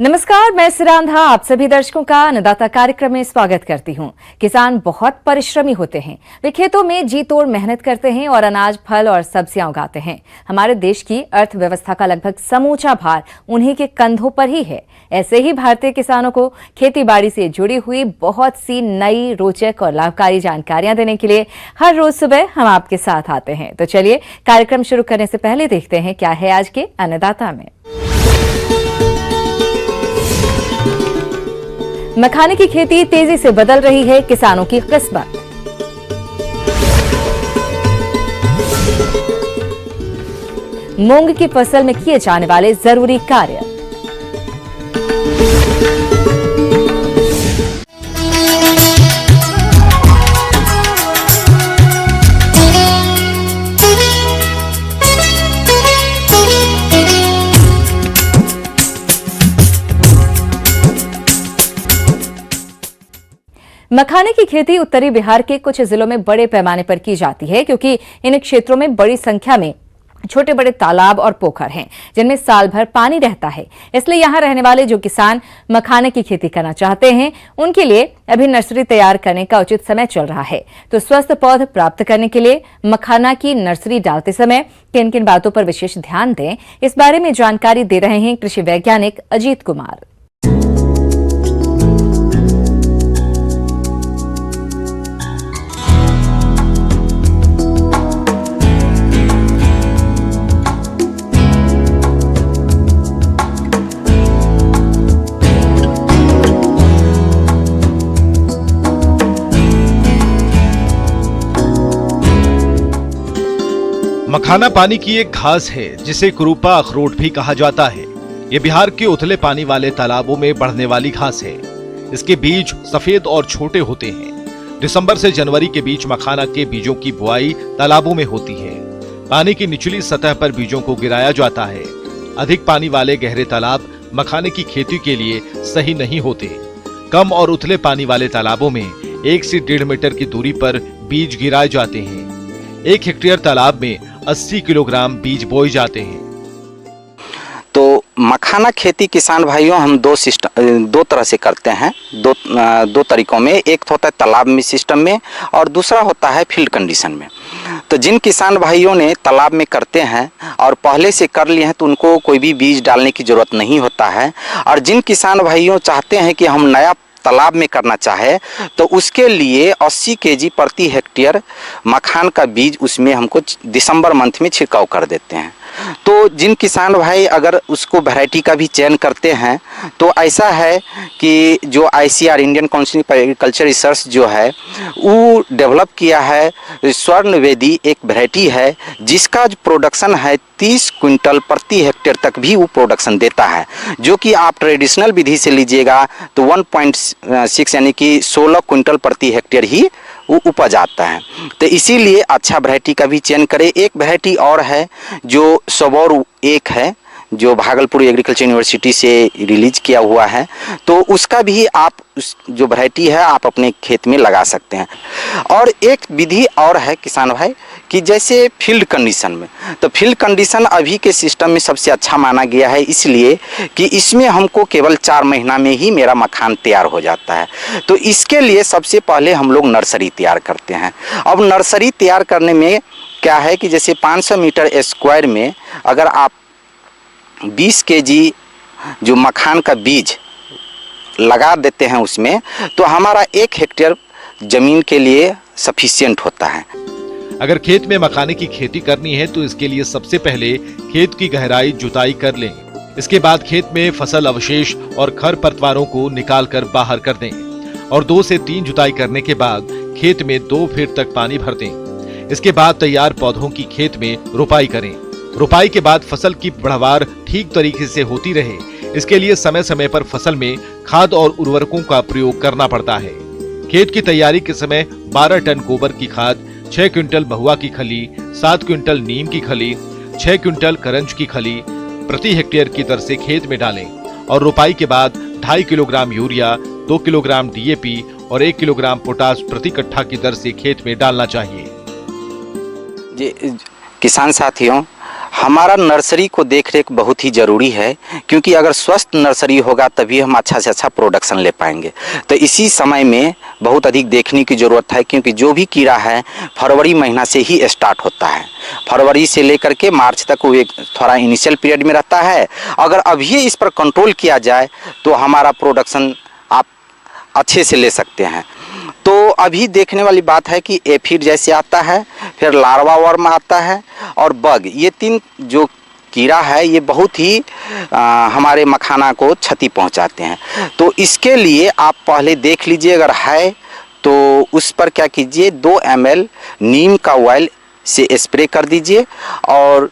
नमस्कार, मैं सिरांधा आप सभी दर्शकों का अन्नदाता कार्यक्रम में स्वागत करती हूं। किसान बहुत परिश्रमी होते हैं। वे खेतों में जी तोड़ मेहनत करते हैं और अनाज, फल और सब्जियां उगाते हैं। हमारे देश की अर्थव्यवस्था का लगभग समूचा भार उन्हीं के कंधों पर ही है। ऐसे ही भारतीय किसानों को खेती बाड़ी से जुड़ी हुई बहुत सी नई, रोचक और लाभकारी जानकारियां देने के लिए हर रोज सुबह हम आपके साथ आते हैं। तो चलिए कार्यक्रम शुरू करने से पहले देखते हैं क्या है आज के अन्नदाता में। मखाने की खेती तेजी से बदल रही है किसानों की किस्मत। मूंग की फसल में किए जाने वाले जरूरी कार्य। मखाने की खेती उत्तरी बिहार के कुछ जिलों में बड़े पैमाने पर की जाती है, क्योंकि इन क्षेत्रों में बड़ी संख्या में छोटे बड़े तालाब और पोखर हैं, जिनमें साल भर पानी रहता है। इसलिए यहां रहने वाले जो किसान मखाने की खेती करना चाहते हैं, उनके लिए अभी नर्सरी तैयार करने का उचित समय चल रहा है। तो स्वस्थ पौध प्राप्त करने के लिए मखाना की नर्सरी डालते समय किन किन बातों पर विशेष ध्यान दें, इस बारे में जानकारी दे रहे हैं कृषि वैज्ञानिक अजीत कुमार। मखाना पानी की एक घास है जिसे कुरूपा अखरोट भी कहा जाता है। ये बिहार के उथले पानी वाले तालाबों में बढ़ने वाली घास है। इसके बीज सफेद और छोटे होते हैं। दिसंबर से जनवरी के बीच मखाना के बीजों की बुआई तालाबों में होती है। पानी की निचली सतह पर बीजों को गिराया जाता है। अधिक पानी वाले गहरे तालाब मखाने की खेती के लिए सही नहीं होते। कम और उथले पानी वाले तालाबों में 1 से 1.5 मीटर की दूरी पर बीज गिराए जाते हैं। 1 हेक्टेयर तालाब में 80 किलोग्राम बीज बोए जाते हैं। तो मखाना खेती किसान भाइयों हम दो तरह से करते हैं, दो तरीकों में। एक होता है तालाब में सिस्टम में और दूसरा होता है फील्ड कंडीशन में। तो जिन किसान भाइयों ने तालाब में करते हैं और पहले से कर लिए हैं तो उनको कोई भी बीज डालने की ज़रूरत नहीं होता है। और जिन किसान भाइयों चाहते हैं कि हम नया तालाब में करना चाहे तो उसके लिए 80 केजी प्रति हेक्टेयर मखान का बीज उसमें हमको दिसंबर मंथ में छिड़काव कर देते हैं। तो जिन किसान भाई अगर उसको वैरायटी का भी चयन करते हैं तो ऐसा है कि जो ICR Indian council for agriculture research जो है वो डेवलप किया है, स्वर्ण वेदी एक वैरायटी है जिसका जो प्रोडक्शन है 30 क्विंटल प्रति हेक्टेयर तक भी वो प्रोडक्शन देता है। जो कि आप ट्रेडिशनल विधि से लीजिएगा तो 1.6 यानी कि 16 क्विंटल प्रति हेक्टेयर ही वो उपज आता है। तो इसीलिए अच्छा वैरायटी का भी चयन करें। एक वैरायटी और है जो सबौर 1 है, जो भागलपुर एग्रीकल्चर यूनिवर्सिटी से रिलीज किया हुआ है। तो उसका भी आप उस जो वैरायटी है आप अपने खेत में लगा सकते हैं। और एक विधि और है किसान भाई कि जैसे फील्ड कंडीशन में, तो फील्ड कंडीशन अभी के सिस्टम में सबसे अच्छा माना गया है, इसलिए कि इसमें हमको केवल 4 महीना में ही मेरा मखान तैयार हो जाता है। तो इसके लिए सबसे पहले हम लोग नर्सरी तैयार करते हैं। अब नर्सरी तैयार करने में क्या है कि जैसे 500 मीटर स्क्वायर में अगर आप 20 केजी जो मखान का बीज लगा देते हैं उसमें, तो हमारा 1 हेक्टेयर जमीन के लिए सफिशिएंट होता है। अगर खेत में मखाने की खेती करनी है तो इसके लिए सबसे पहले खेत की गहराई जुताई कर लें। इसके बाद खेत में फसल अवशेष और खरपतवारों को निकाल कर बाहर कर दें और 2 से 3 जुताई करने के बाद खेत में 2 फीट तक पानी भर दें। इसके बाद तैयार पौधों की खेत में रोपाई करें। रोपाई के बाद फसल की बढ़वार ठीक तरीके से होती रहे, इसके लिए समय समय पर फसल में खाद और उर्वरकों का प्रयोग करना पड़ता है। खेत की तैयारी के समय 12 टन गोबर की खाद, 6 क्विंटल महुआ की खली, 7 क्विंटल नीम की खली, 6 क्विंटल करंज की खली प्रति हेक्टेयर की दर से खेत में डालें और रोपाई के बाद 2.5 किलोग्राम यूरिया, 2 किलोग्राम DAP और 1 किलोग्राम पोटाश प्रति कट्ठा की दर से खेत में डालना चाहिए। जी किसान साथियों, हमारा नर्सरी को देखरेख बहुत ही ज़रूरी है, क्योंकि अगर स्वस्थ नर्सरी होगा तभी हम अच्छा से अच्छा प्रोडक्शन ले पाएंगे। तो इसी समय में बहुत अधिक देखने की ज़रूरत है, क्योंकि जो भी कीड़ा है फरवरी महीना से ही स्टार्ट होता है। फरवरी से लेकर के मार्च तक वो एक थोड़ा इनिशियल पीरियड में रहता है। अगर अभी इस पर कंट्रोल किया जाए तो हमारा प्रोडक्शन आप अच्छे से ले सकते हैं। तो अभी देखने वाली बात है कि एफिड जैसे आता है, फिर लार्वा वर्म आता है और बग, ये 3 जो कीड़ा है ये बहुत ही हमारे मखाना को क्षति पहुंचाते हैं। तो इसके लिए आप पहले देख लीजिए, अगर है तो उस पर क्या कीजिए, 2 ml नीम का ऑयल से स्प्रे कर दीजिए। और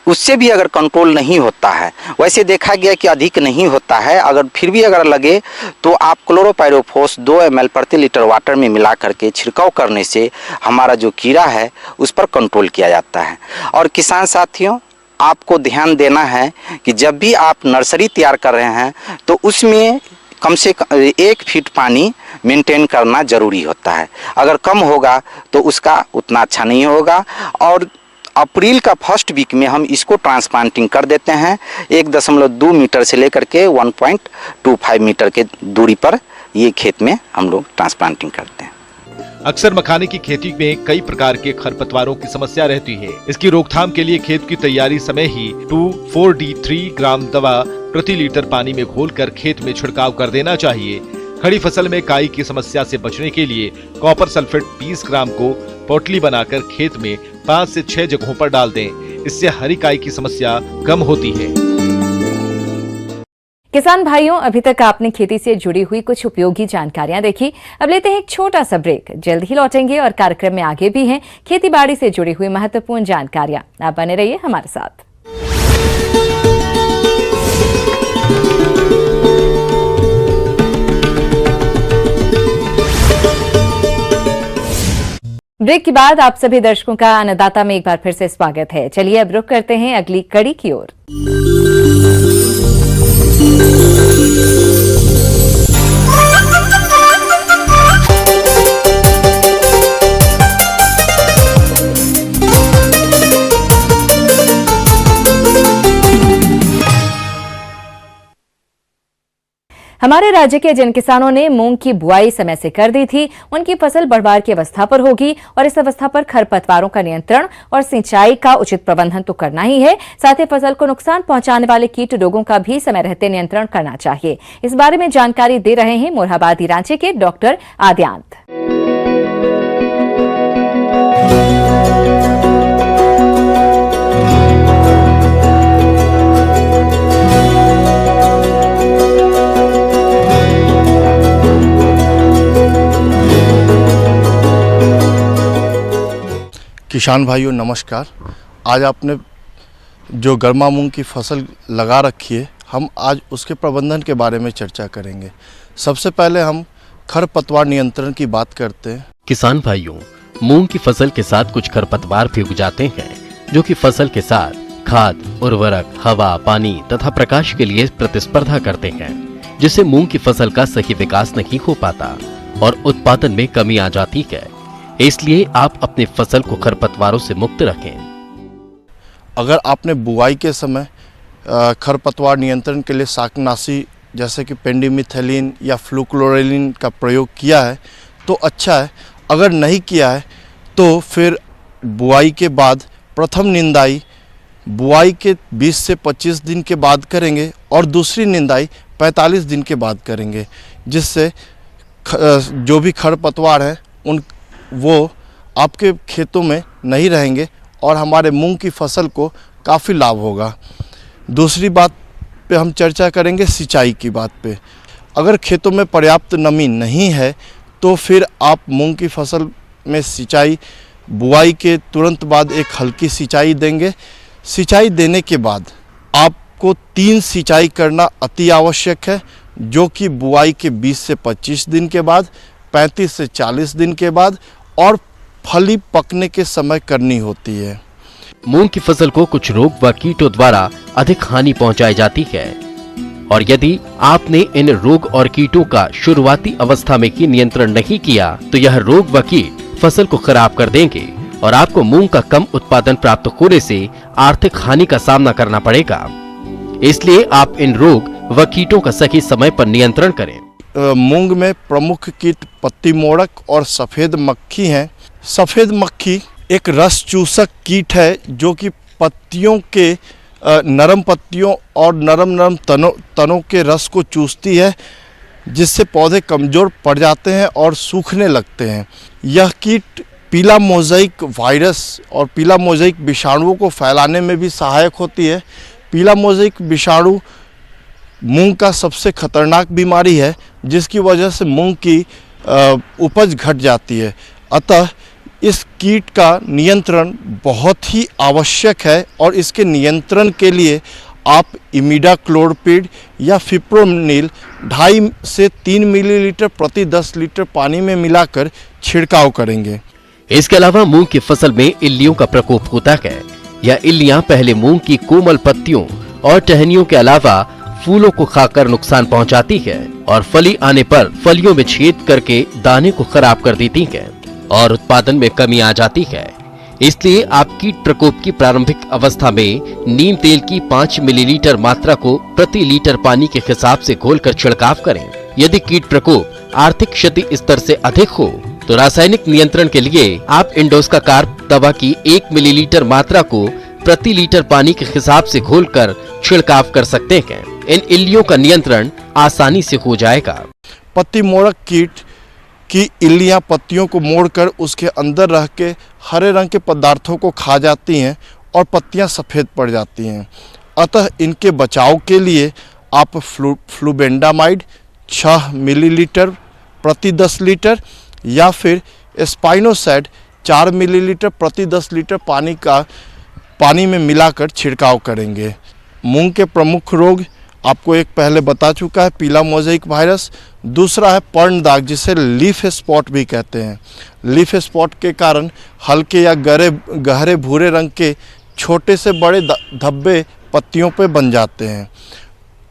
उससे भी अगर कंट्रोल नहीं होता है, वैसे देखा गया कि अधिक नहीं होता है, अगर फिर भी अगर लगे तो आप क्लोरोपाइरोफॉस 2 ml प्रति लीटर वाटर में मिला करके छिड़काव करने से हमारा जो कीड़ा है उस पर कंट्रोल किया जाता है। और किसान साथियों, आपको ध्यान देना है कि जब भी आप नर्सरी तैयार कर रहे हैं तो उसमें कम से कम 1 फीट पानी मेंटेन करना ज़रूरी होता है। अगर कम होगा तो उसका उतना अच्छा नहीं होगा। और अप्रैल का फर्स्ट वीक में हम इसको ट्रांसप्लांटिंग कर देते हैं। 1.2 मीटर से लेकर के 1.25 मीटर के दूरी पर ये खेत में हम लोग ट्रांसप्लांटिंग करते हैं। अक्सर मखाने की खेती में कई प्रकार के खरपतवारों की समस्या रहती है। इसकी रोकथाम के लिए खेत की तैयारी समय ही 2,4-D3 ग्राम दवा प्रति लीटर पानी में घोलकर खेत में छिड़काव कर देना चाहिए। खड़ी फसल में काई की समस्या से बचने के लिए कॉपर सल्फेट 20 ग्राम को पोटली बनाकर खेत में 5 से 6 जगहों पर डाल दें। इससे हरी काई की समस्या कम होती है। किसान भाइयों, अभी तक आपने खेती से जुड़ी हुई कुछ उपयोगी जानकारियां देखी। अब लेते हैं एक छोटा सा ब्रेक, जल्द ही लौटेंगे और कार्यक्रम में आगे भी हैं खेती बाड़ी से जुड़ी हुई महत्वपूर्ण जानकारियां। आप बने रहिए हमारे साथ। ब्रेक के बाद आप सभी दर्शकों का अन्नदाता में एक बार फिर से स्वागत है। चलिए अब रुख करते हैं अगली कड़ी की ओर। हमारे राज्य के जिन किसानों ने मूंग की बुआई समय से कर दी थी, उनकी फसल बढ़वार की अवस्था पर होगी और इस अवस्था पर खरपतवारों का नियंत्रण और सिंचाई का उचित प्रबंधन तो करना ही है। साथ ही फसल को नुकसान पहुंचाने वाले कीट रोगों का भी समय रहते नियंत्रण करना चाहिए। इस बारे में जानकारी दे रहे हैं मोरहाबादी रांची के डॉक्टर आद्यांत। किसान भाइयों नमस्कार। आज आपने जो गर्मा मूंग की फसल लगा रखी है, हम आज उसके प्रबंधन के बारे में चर्चा करेंगे। सबसे पहले हम खरपतवार नियंत्रण की बात करते हैं। किसान भाइयों, मूंग की फसल के साथ कुछ खरपतवार भी उग जाते हैं जो कि फसल के साथ खाद, उर्वरक, हवा, पानी तथा प्रकाश के लिए प्रतिस्पर्धा करते हैं, जिससे मूंग की फसल का सही विकास नहीं हो पाता और उत्पादन में कमी आ जाती है। इसलिए आप अपनी फसल को खरपतवारों से मुक्त रखें। अगर आपने बुआई के समय खरपतवार नियंत्रण के लिए शाकनाशी जैसे कि पेंडिमिथेलिन या फ्लूक्लोरेलिन का प्रयोग किया है तो अच्छा है। अगर नहीं किया है तो फिर बुआई के बाद प्रथम निंदाई बुआई के 20 से 25 दिन के बाद करेंगे और दूसरी निंदाई 45 दिन के बाद करेंगे, जिससे जो भी खरपतवार हैं वो आपके खेतों में नहीं रहेंगे और हमारे मूंग की फसल को काफ़ी लाभ होगा। दूसरी बात पे हम चर्चा करेंगे सिंचाई की बात पे। अगर खेतों में पर्याप्त नमी नहीं है तो फिर आप मूंग की फसल में सिंचाई बुआई के तुरंत बाद एक हल्की सिंचाई देंगे। सिंचाई देने के बाद आपको 3 सिंचाई करना अति आवश्यक है, जो कि बुआई के 20 से 25 दिन के बाद, 35 से 40 दिन के बाद और फली पकने के समय करनी होती है। मूंग की फसल को कुछ रोग व कीटों द्वारा अधिक हानि पहुंचाई जाती है और यदि आपने इन रोग और कीटों का शुरुआती अवस्था में ही नियंत्रण नहीं किया तो यह रोग व कीट फसल को खराब कर देंगे और आपको मूंग का कम उत्पादन प्राप्त होने से आर्थिक हानि का सामना करना पड़ेगा। इसलिए आप इन रोग व कीटों का सही समय पर नियंत्रण करें। मूंग में प्रमुख कीट पत्ती मोड़क और सफेद मक्खी हैं। सफेद मक्खी एक रस चूसक कीट है जो कि पत्तियों के नरम पत्तियों और नरम तनों के रस को चूसती है, जिससे पौधे कमज़ोर पड़ जाते हैं और सूखने लगते हैं। यह कीट पीला मोज़ेक वायरस और पीला मोज़ेक विषाणुओं को फैलाने में भी सहायक होती है। पीला मोज़ेक विषाणु मूंग का सबसे खतरनाक बीमारी है, जिसकी वजह से मूंग की उपज घट जाती है। अतः इस कीट का नियंत्रण बहुत ही आवश्यक है और इसके नियंत्रण के लिए आप इमिडाक्लोरपिड या फिप्रोनिल 2.5 से 3 मिलीलीटर प्रति 10 लीटर पानी में मिलाकर छिड़काव करेंगे। इसके अलावा मूंग की फसल में इल्लियों का प्रकोप होता है। यह इल्लियां पहले मूंग की कोमल पत्तियों और टहनियों के अलावा फूलों को खाकर नुकसान पहुंचाती है और फली आने पर फलियों में छेद करके दाने को खराब कर देती है और उत्पादन में कमी आ जाती है। इसलिए आप कीट प्रकोप की प्रारंभिक अवस्था में नीम तेल की 5 मिलीलीटर मात्रा को प्रति लीटर पानी के हिसाब से घोलकर छिड़काव करें। यदि कीट प्रकोप आर्थिक क्षति स्तर से अधिक हो तो रासायनिक नियंत्रण के लिए आप इंडोस्कार्प दवा की 1 मिलीलीटर मात्रा को प्रति लीटर पानी के हिसाब से घोलकर छिड़काव कर सकते हैं। इन इल्लियों का नियंत्रण आसानी से हो जाएगा। पत्ती मोड़क कीट की इल्लियां पत्तियों को मोड़कर उसके अंदर रह के हरे रंग के पदार्थों को खा जाती हैं और पत्तियां सफ़ेद पड़ जाती हैं। अतः इनके बचाव के लिए आप फ्लूबेंडामाइड 6 मिलीलीटर प्रति 10 लीटर या फिर स्पाइनोसैड 4 मिलीलीटर प्रति 10 लीटर पानी में मिलाकर छिड़काव करेंगे। मूंग के प्रमुख रोग आपको एक पहले बता चुका है, पीला मोज़ेक वायरस। दूसरा है पर्ण दाग, जिसे लीफ स्पॉट भी कहते हैं। लीफ स्पॉट के कारण हल्के या गहरे भूरे रंग के छोटे से बड़े धब्बे पत्तियों पे बन जाते हैं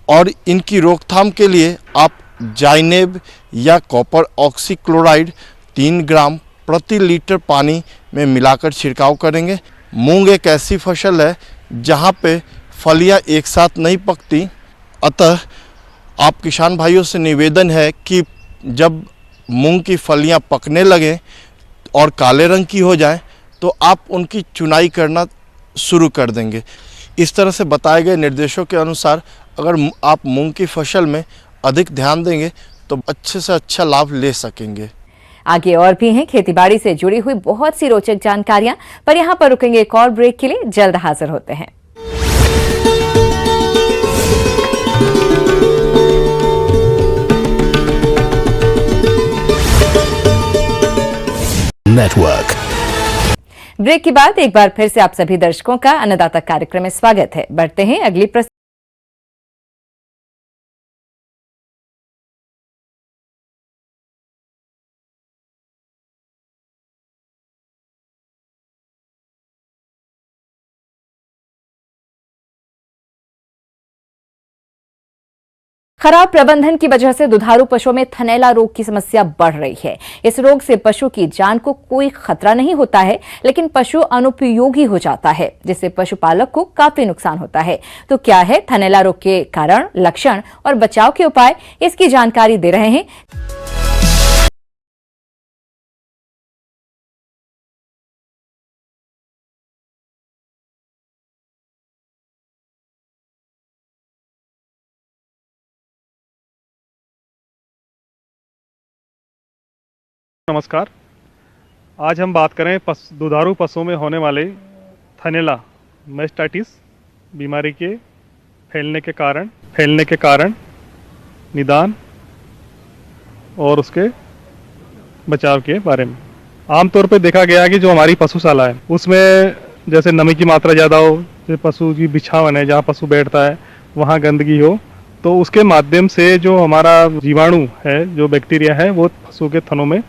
और इनकी रोकथाम के लिए आप जाइनेब या कॉपर ऑक्सीक्लोराइड 3 ग्राम प्रति लीटर पानी में मिलाकर छिड़काव करेंगे। मूंग एक ऐसी फसल है जहाँ पे फलियाँ एक साथ नहीं पकती, अतः आप किसान भाइयों से निवेदन है कि जब मूंग की फलियां पकने लगें और काले रंग की हो जाएं तो आप उनकी चुनाई करना शुरू कर देंगे। इस तरह से बताए गए निर्देशों के अनुसार अगर आप मूंग की फसल में अधिक ध्यान देंगे तो अच्छे से अच्छा लाभ ले सकेंगे। आगे और भी हैं खेतीबाड़ी से जुड़ी हुई बहुत सी रोचक जानकारियां, पर यहां पर रुकेंगे एक और ब्रेक के लिए। जल्द हाजिर होते हैं। नेटवर्क। ब्रेक के बाद एक बार फिर से आप सभी दर्शकों का अन्नदाता कार्यक्रम में स्वागत है। बढ़ते हैं अगली खराब प्रबंधन की वजह से दुधारू पशुओं में थनैला रोग की समस्या बढ़ रही है। इस रोग से पशु की जान को कोई खतरा नहीं होता है, लेकिन पशु अनुपयोगी हो जाता है, जिससे पशुपालक को काफी नुकसान होता है। तो क्या है थनैला रोग के कारण, लक्षण और बचाव के उपाय, इसकी जानकारी दे रहे हैं नमस्कार। आज हम बात करें दुधारू पशुओं में होने वाले थनैला मैस्टाइटिस बीमारी के फैलने के कारण निदान और उसके बचाव के बारे में। आमतौर पर देखा गया है कि जो हमारी पशुशाला है उसमें जैसे नमी की मात्रा ज़्यादा हो, जैसे पशु की बिछावन है जहाँ पशु बैठता है वहाँ गंदगी हो, तो उसके माध्यम से जो हमारा जीवाणु है, जो बैक्टीरिया है, वो पशु के थनों में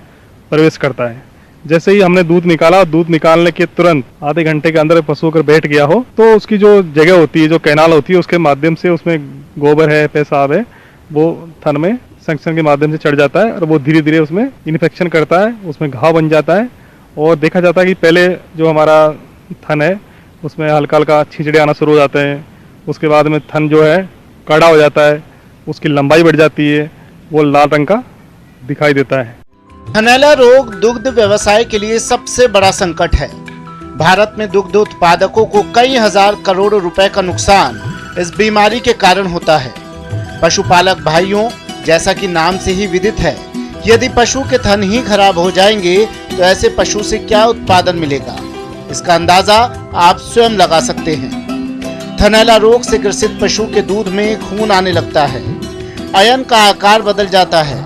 प्रवेश करता है। जैसे ही हमने दूध निकाला, दूध निकालने के तुरंत आधे घंटे के अंदर पशु अगर बैठ गया हो तो उसकी जो जगह होती है, जो कैनाल होती है, उसके माध्यम से उसमें गोबर है, पेशाब है, वो थन में संचरण के माध्यम से चढ़ जाता है और वो धीरे धीरे उसमें इन्फेक्शन करता है, उसमें घाव बन जाता है और देखा जाता है कि पहले जो हमारा थन है उसमें हल्का हल्का छिंचड़े आना शुरू हो जाते हैं, उसके बाद में थन जो है कड़ा हो जाता है, उसकी लंबाई बढ़ जाती है, वो लाल रंग का दिखाई देता है। थनैला रोग दुग्ध व्यवसाय के लिए सबसे बड़ा संकट है। भारत में दुग्ध उत्पादकों को कई हजार करोड़ रुपए का नुकसान इस बीमारी के कारण होता है। पशुपालक भाइयों, जैसा कि नाम से ही विदित है, यदि पशु के थन ही खराब हो जाएंगे तो ऐसे पशु से क्या उत्पादन मिलेगा, इसका अंदाजा आप स्वयं लगा सकते हैं। थनैला रोग से ग्रसित पशु के दूध में खून आने लगता है, अयन का आकार बदल जाता है,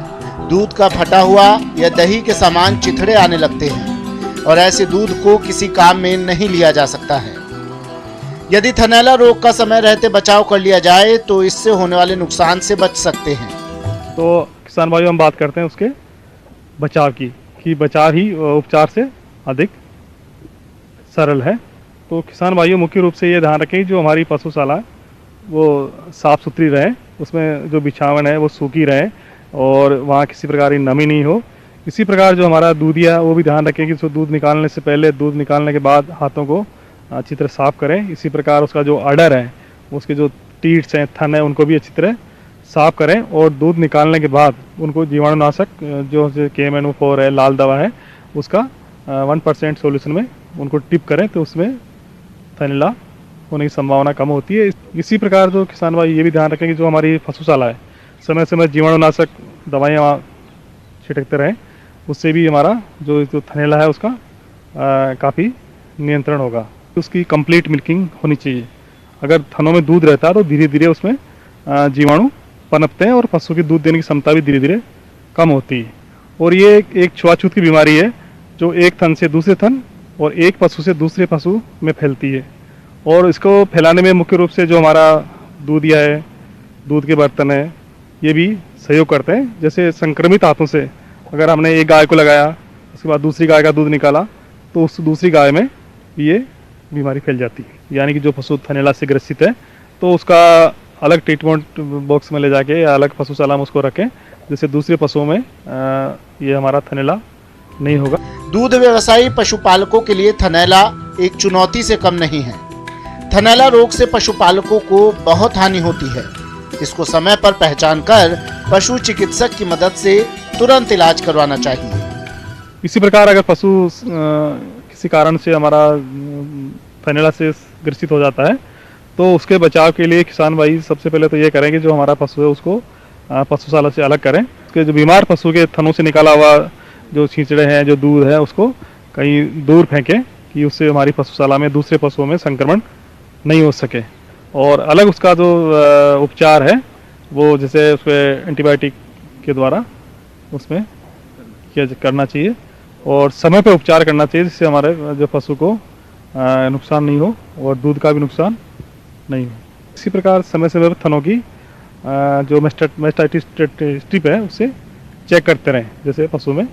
दूध का फटा हुआ या दही के समान चिथड़े आने लगते हैं और ऐसे दूध को किसी काम में नहीं लिया जा सकता है। यदि थनैला रोग का समय रहते बचाव कर लिया जाए तो इससे होने वाले नुकसान से बच सकते हैं। तो किसान भाइयों, हम बात करते हैं उसके बचाव की, कि बचाव ही उपचार से अधिक सरल है। तो किसान भाइयों, मुख्य रूप से ये ध्यान रखें जो हमारी पशुशाला वो साफ़ सुथरी रहे, उसमें जो बिछावन है वो सूखी रहे और वहाँ किसी प्रकार की नमी नहीं हो। इसी प्रकार जो हमारा दूधिया, वो भी ध्यान रखें कि उसको दूध निकालने से पहले, दूध निकालने के बाद हाथों को अच्छी तरह साफ़ करें। इसी प्रकार उसका जो अडर है, उसके जो टीट्स हैं, थन है, उनको भी अच्छी तरह साफ़ करें और दूध निकालने के बाद उनको जीवाणुनाशक जो KMNO4 है, लाल दवा है, उसका 1% सॉल्यूशन में उनको टिप करें तो उसमें थनैला होने की संभावना कम होती है। इसी प्रकार जो किसान भाई ये भी ध्यान रखें कि जो हमारी पशुशाला है, समय समय जीवाणुनाशक दवाइयाँ छिड़कते रहें, उससे भी हमारा जो थनैला है उसका काफ़ी नियंत्रण होगा। उसकी कंप्लीट मिल्किंग होनी चाहिए। अगर थनों में दूध रहता है तो धीरे धीरे उसमें जीवाणु पनपते हैं और पशु की दूध देने की क्षमता भी धीरे धीरे कम होती है। और ये एक छुआछूत की बीमारी है जो एक थन से दूसरे थन और एक पशु से दूसरे पशु में फैलती है। और इसको फैलाने में मुख्य रूप से जो हमारा दूधिया है, दूध के बर्तन है, ये भी सहयोग करते हैं। जैसे संक्रमित हाथों से अगर हमने एक गाय को लगाया, उसके बाद दूसरी गाय का दूध निकाला, तो उस दूसरी गाय में ये बीमारी फैल जाती है। यानी कि जो पशु थनैला से ग्रसित है तो उसका अलग ट्रीटमेंट बॉक्स में ले जाके या अलग पशुशाला में उसको रखें, जिससे दूसरे पशुओं में ये हमारा थनैला नहीं होगा। दूध व्यवसायी पशुपालकों के लिए थनैला एक चुनौती से कम नहीं है। थनैला रोग से पशुपालकों को बहुत हानि होती है। इसको समय पर पहचान कर पशु चिकित्सक की मदद से तुरंत इलाज करवाना चाहिए। इसी प्रकार अगर पशु किसी कारण से हमारा थनैला से ग्रसित हो जाता है तो उसके बचाव के लिए किसान भाई सबसे पहले तो ये करें कि जो हमारा पशु है उसको पशुशाला से अलग करें। उसके जो बीमार पशु के थनों से निकाला हुआ जो छींचड़े हैं, जो दूध है, उसको कहीं दूर फेंकें कि उससे हमारी पशुशाला में दूसरे पशुओं में संक्रमण नहीं हो सके। और अलग उसका जो उपचार है वो जैसे उसमें एंटीबायोटिक के द्वारा उसमें किया करना चाहिए और समय पे उपचार करना चाहिए, जिससे हमारे जो पशु को नुकसान नहीं हो और दूध का भी नुकसान नहीं हो। इसी प्रकार समय समय पर थनों की जो मेस्टाइटिस स्ट्रिप है उससे चेक करते रहें, जैसे पशु में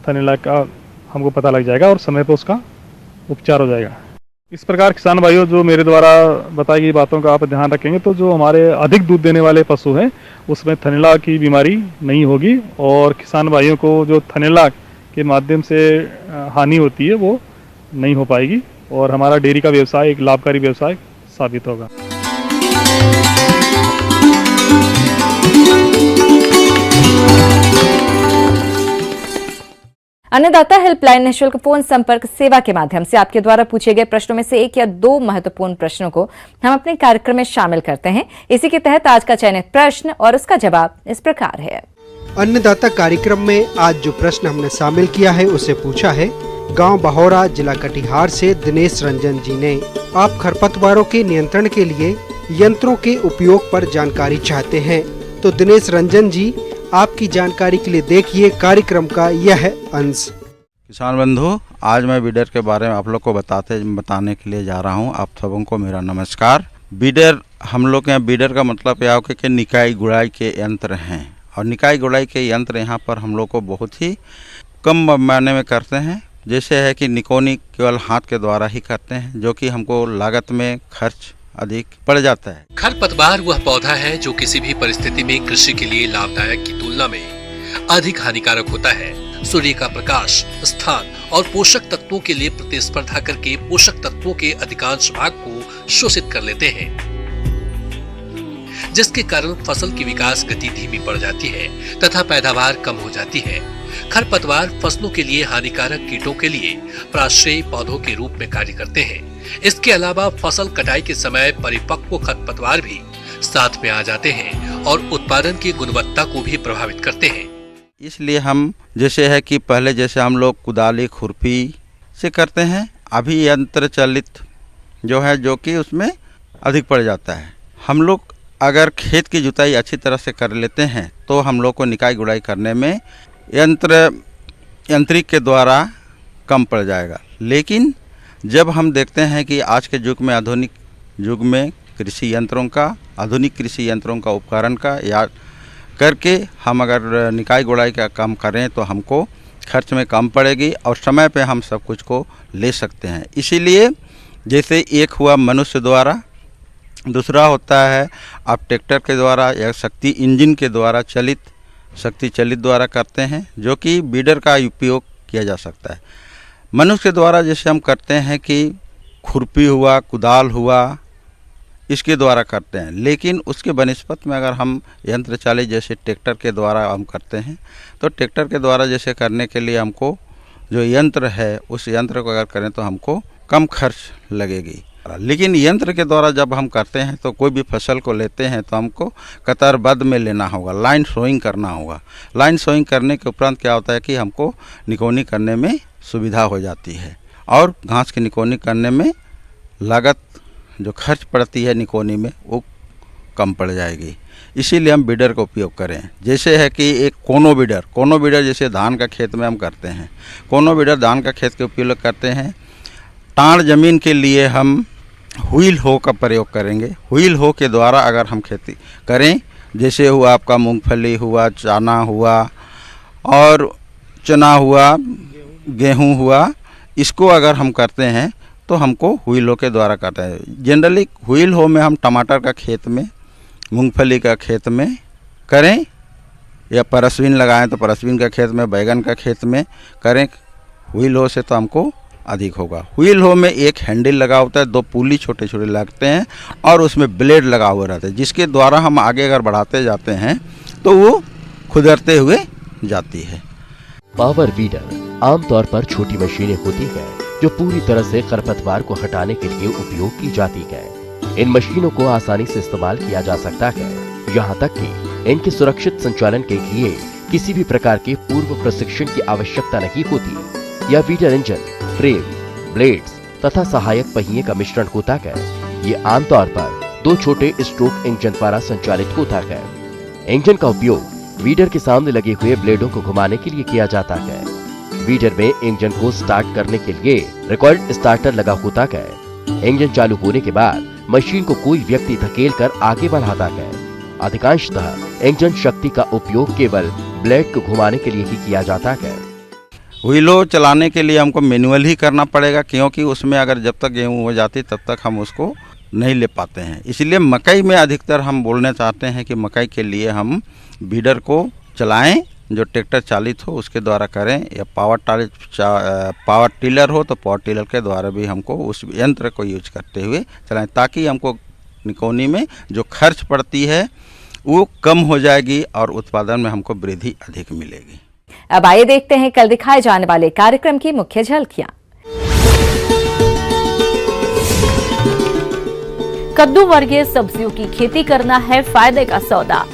थनैला का हमको पता लग जाएगा और समय पर उसका उपचार हो जाएगा। इस प्रकार किसान भाइयों, जो मेरे द्वारा बताई गई बातों का आप ध्यान रखेंगे तो जो हमारे अधिक दूध देने वाले पशु हैं उसमें थनैला की बीमारी नहीं होगी और किसान भाइयों को जो थनैला के माध्यम से हानि होती है वो नहीं हो पाएगी और हमारा डेयरी का व्यवसाय एक लाभकारी व्यवसाय साबित होगा। अन्नदाता हेल्पलाइन निःशुल्क फोन संपर्क सेवा के माध्यम से आपके द्वारा पूछे गए प्रश्नों में से एक या दो महत्वपूर्ण प्रश्नों को हम अपने कार्यक्रम में शामिल करते हैं। इसी के तहत आज का चयनित प्रश्न और उसका जवाब इस प्रकार है। अन्नदाता कार्यक्रम में आज जो प्रश्न हमने शामिल किया है उसे पूछा है गांव बहोरा, जिला कटिहार से दिनेश रंजन जी ने। आप खरपतवारों के नियंत्रण के लिए यंत्रों के उपयोग पर जानकारी चाहते हैं तो दिनेश रंजन जी, आपकी जानकारी के लिए देखिए कार्यक्रम का यह अंश। किसान बंधु, आज मैं बीडर के बारे में आप लोग को बताने के लिए जा रहा हूं। आप सबों को मेरा नमस्कार। बीडर, हम लोग के यहाँ बीडर का मतलब यह है कि निकाई गुड़ाई के यंत्र हैं और निकाई गुड़ाई के यंत्र यहाँ पर हम लोग को बहुत ही कम पैमाने में करते हैं। जैसे है कि निकोनी केवल हाथ के द्वारा ही करते हैं, जो कि हमको लागत में खर्च अधिक पड़ जाता है। खरपतवार वह पौधा है जो किसी भी परिस्थिति में कृषि के लिए लाभदायक की तुलना में अधिक हानिकारक होता है। सूर्य का प्रकाश, स्थान और पोषक तत्वों के लिए प्रतिस्पर्धा करके पोषक तत्वों के अधिकांश भाग को शोषित कर लेते हैं, जिसके कारण फसल की विकास गति धीमी पड़ जाती है तथा पैदावार कम हो जाती है। खरपतवार फसलों के लिए हानिकारक कीटों के लिए प्राश्रयी पौधों के रूप में कार्य करते हैं। इसके अलावा फसल कटाई के समय परिपक्व खरपतवार भी साथ में आ जाते हैं और उत्पादन की गुणवत्ता को भी प्रभावित करते हैं। इसलिए हम जैसे है कि पहले जैसे हम लोग कुदाली खुरपी से करते हैं, अभी यंत्र चालित जो है जो कि उसमें अधिक पड़ जाता है। हम लोग अगर खेत की जुताई अच्छी तरह से कर लेते हैं तो हम लोग को निकाई गुड़ाई करने में यांत्रिक के द्वारा कम पड़ जाएगा। लेकिन जब हम देखते हैं कि आज के युग में आधुनिक युग में कृषि यंत्रों का आधुनिक कृषि यंत्रों का उपकरण का या करके हम अगर निकाई गुड़ाई का काम करें तो हमको खर्च में कम पड़ेगी और समय पे हम सब कुछ को ले सकते हैं। इसीलिए जैसे एक हुआ मनुष्य द्वारा, दूसरा होता है आप ट्रैक्टर के द्वारा या शक्ति इंजन के द्वारा शक्ति चलित द्वारा करते हैं, जो कि बीडर का उपयोग किया जा सकता है। मनुष्य के द्वारा जैसे हम करते हैं कि खुरपी हुआ, कुदाल हुआ, इसके द्वारा करते हैं। लेकिन उसके बनिस्पत में अगर हम यंत्र चालित जैसे ट्रैक्टर के द्वारा हम करते हैं तो ट्रैक्टर के द्वारा जैसे करने के लिए हमको जो यंत्र है उस यंत्र को अगर करें तो हमको कम खर्च लगेगी। लेकिन यंत्र के द्वारा जब हम करते हैं तो कोई भी फसल को लेते हैं तो हमको कतारबद्ध में लेना होगा, लाइन सोइंग करना होगा। लाइन सोइंग करने के उपरांत क्या होता है कि हमको निकोनी करने में सुविधा हो जाती है और घास की निकोनी करने में लागत जो खर्च पड़ती है निकोनी में वो कम पड़ जाएगी। इसीलिए हम बीडर का उपयोग करें। जैसे है कि एक कोनो बीडर जैसे धान का खेत में हम करते हैं, कोनो बीडर धान का खेत के उपयोग करते हैं। टाण जमीन के लिए हम व्हील हो का प्रयोग करेंगे। व्हील हो के द्वारा अगर हम खेती करें, जैसे हुआ आपका मूंगफली हुआ, चना हुआ, गेहूं हुआ, इसको अगर हम करते हैं तो हमको व्हील हो के द्वारा करते हैं। जनरली व्हील हो में हम टमाटर का खेत में, मूंगफली का खेत में करें या परसवीन लगाएं तो परसवीन का खेत में, बैगन का खेत में करें व्हील हो से तो हमको अधिक होगा। व्हील हो में एक हैंडल लगा होता है, दो पुली छोटे छोटे लगते हैं और उसमें ब्लेड लगा हुआ रहता है, जिसके द्वारा हम आगे अगर बढ़ाते जाते हैं तो वो खुदरते हुए जाती है। पावर वीडर आमतौर पर छोटी मशीनें होती हैं जो पूरी तरह से खरपतवार को हटाने के लिए उपयोग की जाती है। इन मशीनों को आसानी से इस्तेमाल किया जा सकता है, यहाँ तक कि इनके सुरक्षित संचालन के लिए किसी भी प्रकार के पूर्व प्रशिक्षण की आवश्यकता नहीं होती। यह वीडर इंजन, फ्रेम, ब्लेड्स तथा सहायक पहिए का मिश्रण होता है। ये आमतौर पर दो छोटे स्ट्रोक इंजन द्वारा संचालित होता है। इंजन का उपयोग वीडर के सामने लगे हुए ब्लेडों को घुमाने के लिए किया जाता है। वीडर में इंजन को स्टार्ट करने के लिए रिकॉर्ड स्टार्टर लगा होता है। इंजन चालू होने के बाद मशीन को कोई व्यक्ति धकेल कर आगे बढ़ाता है। अधिकांशतः इंजन शक्ति का उपयोग केवल ब्लेड को घुमाने के लिए ही किया जाता है। व्हीलो चलाने के लिए हमको मैनुअल ही करना पड़ेगा, क्योंकि उसमें अगर जब तक गेहूँ हो जाती तब तक हम उसको नहीं ले पाते हैं। इसलिए मकई में अधिकतर हम बोलना चाहते हैं कि मकई के लिए हम बीडर को चलाएं जो ट्रैक्टर चालित हो उसके द्वारा करें, या पावर टिलर हो तो पावर टिलर के द्वारा भी हमको उस यंत्र को यूज करते हुए चलाएं, ताकि हमको निकोनी में जो खर्च पड़ती है वो कम हो जाएगी और उत्पादन में हमको वृद्धि अधिक मिलेगी। अब आइए देखते हैं कल दिखाए जाने वाले कार्यक्रम की मुख्य झलकियां। कद्दू वर्गीय सब्जियों की खेती करना है फायदे का सौदा।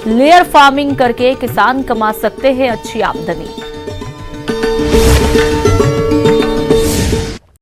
लेयर फार्मिंग करके किसान कमा सकते हैं अच्छी आमदनी।